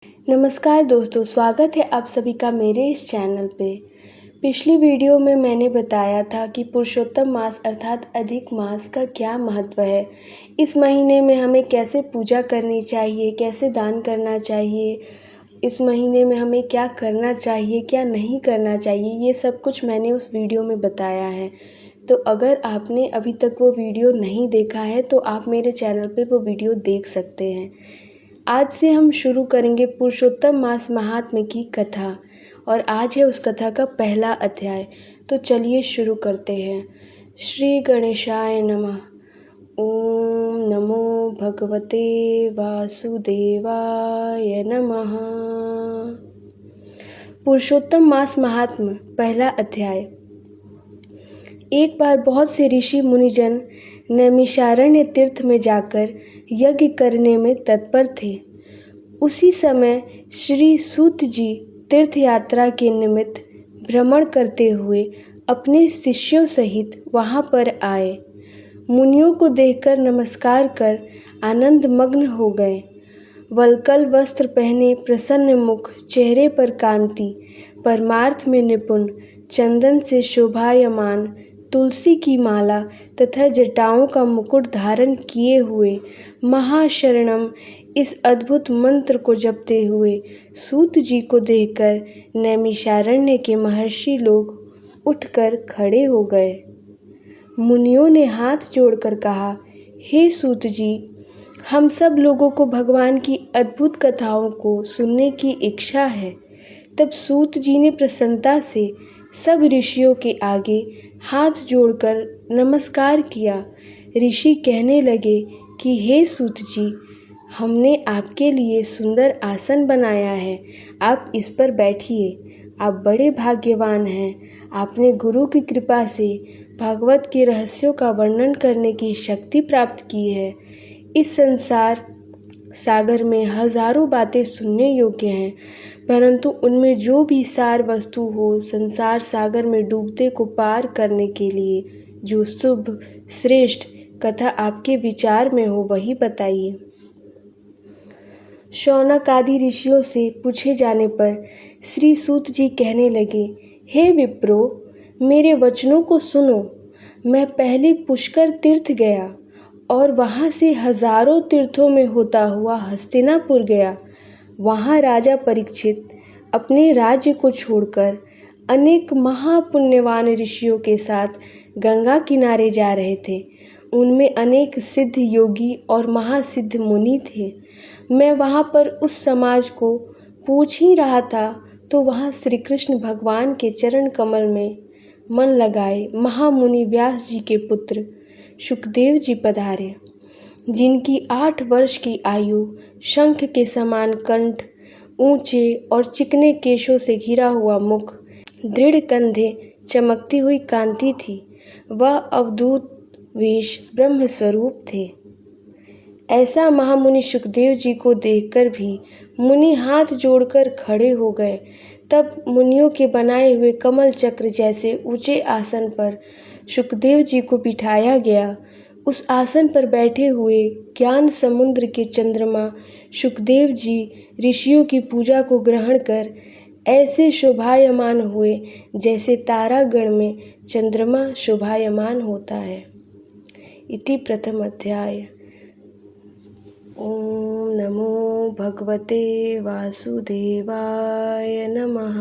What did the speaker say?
नमस्कार दोस्तों, स्वागत है आप सभी का मेरे इस चैनल पे। पिछली वीडियो में मैंने बताया था कि पुरुषोत्तम मास अर्थात अधिक मास का क्या महत्व है। इस महीने में हमें कैसे पूजा करनी चाहिए, कैसे दान करना चाहिए, इस महीने में हमें क्या करना चाहिए, क्या नहीं करना चाहिए, ये सब कुछ मैंने उस वीडियो में बताया है। तो अगर आपने अभी तक वो वीडियो नहीं देखा है तो आप मेरे चैनल पे वो वीडियो देख सकते हैं। आज से हम शुरू करेंगे पुरुषोत्तम मास महात्म्य की कथा और आज है उस कथा का पहला अध्याय। तो चलिए शुरू करते हैं। श्री गणेशाय नमः। ओम नमो भगवते वासुदेवाय नमः। पुरुषोत्तम मास महात्म्य पहला अध्याय। एक बार बहुत से ऋषि मुनिजन नैमिषारण्य तीर्थ में जाकर यज्ञ करने में तत्पर थे। उसी समय श्री सूत जी तीर्थ यात्रा के निमित्त भ्रमण करते हुए अपने शिष्यों सहित वहां पर आए। मुनियों को देखकर नमस्कार कर आनंद मग्न हो गए। वल्कल वस्त्र पहने प्रसन्न मुख, चेहरे पर कांति, परमार्थ में निपुण, चंदन से शोभायमान, तुलसी की माला तथा जटाओं का मुकुट धारण किए हुए महाशरणम इस अद्भुत मंत्र को जपते हुए सूत जी को देखकर नैमिषारण्य के महर्षि लोग उठकर खड़े हो गए। मुनियों ने हाथ जोड़कर कहा, हे सूत जी, हम सब लोगों को भगवान की अद्भुत कथाओं को सुनने की इच्छा है। तब सूत जी ने प्रसन्नता से सब ऋषियों के आगे हाथ जोड़कर नमस्कार किया। ऋषि कहने लगे कि हे सूत जी, हमने आपके लिए सुंदर आसन बनाया है, आप इस पर बैठिए। आप बड़े भाग्यवान हैं। आपने गुरु की कृपा से भागवत के रहस्यों का वर्णन करने की शक्ति प्राप्त की है। इस संसार सागर में हजारों बातें सुनने योग्य हैं, परंतु उनमें जो भी सार वस्तु हो, संसार सागर में डूबते को पार करने के लिए जो शुभ श्रेष्ठ कथा आपके विचार में हो वही बताइए। शौनक आदि ऋषियों से पूछे जाने पर श्री सूत जी कहने लगे, हे विप्रो, मेरे वचनों को सुनो। मैं पहले पुष्कर तीर्थ गया और वहाँ से हजारों तीर्थों में होता हुआ हस्तिनापुर गया। वहाँ राजा परीक्षित अपने राज्य को छोड़कर अनेक महापुण्यवान ऋषियों के साथ गंगा किनारे जा रहे थे। उनमें अनेक सिद्ध योगी और महासिद्ध मुनि थे। मैं वहाँ पर उस समाज को पूछ ही रहा था तो वहाँ श्री कृष्ण भगवान के चरण कमल में मन लगाए महामुनि व्यास जी के पुत्र सुखदेव जी पधारे, जिनकी 8 वर्ष की आयु, शंख के समान कंठ, ऊंचे और चिकने केशों से घिरा हुआ मुख, दृढ़ कंधे, चमकती हुई कांति थी। वह अवधूत वेश ब्रह्म स्वरूप थे। ऐसा महामुनि सुखदेव जी को देखकर भी मुनि हाथ जोड़कर खड़े हो गए। तब मुनियों के बनाए हुए कमल चक्र जैसे ऊंचे आसन पर सुखदेव जी को बिठाया गया। उस आसन पर बैठे हुए ज्ञान समुद्र के चंद्रमा सुखदेव जी ऋषियों की पूजा को ग्रहण कर ऐसे शोभायमान हुए जैसे तारागण में चंद्रमा शोभायमान होता है। इति प्रथम अध्याय। ओम नमो भगवते वासुदेवाय नमः।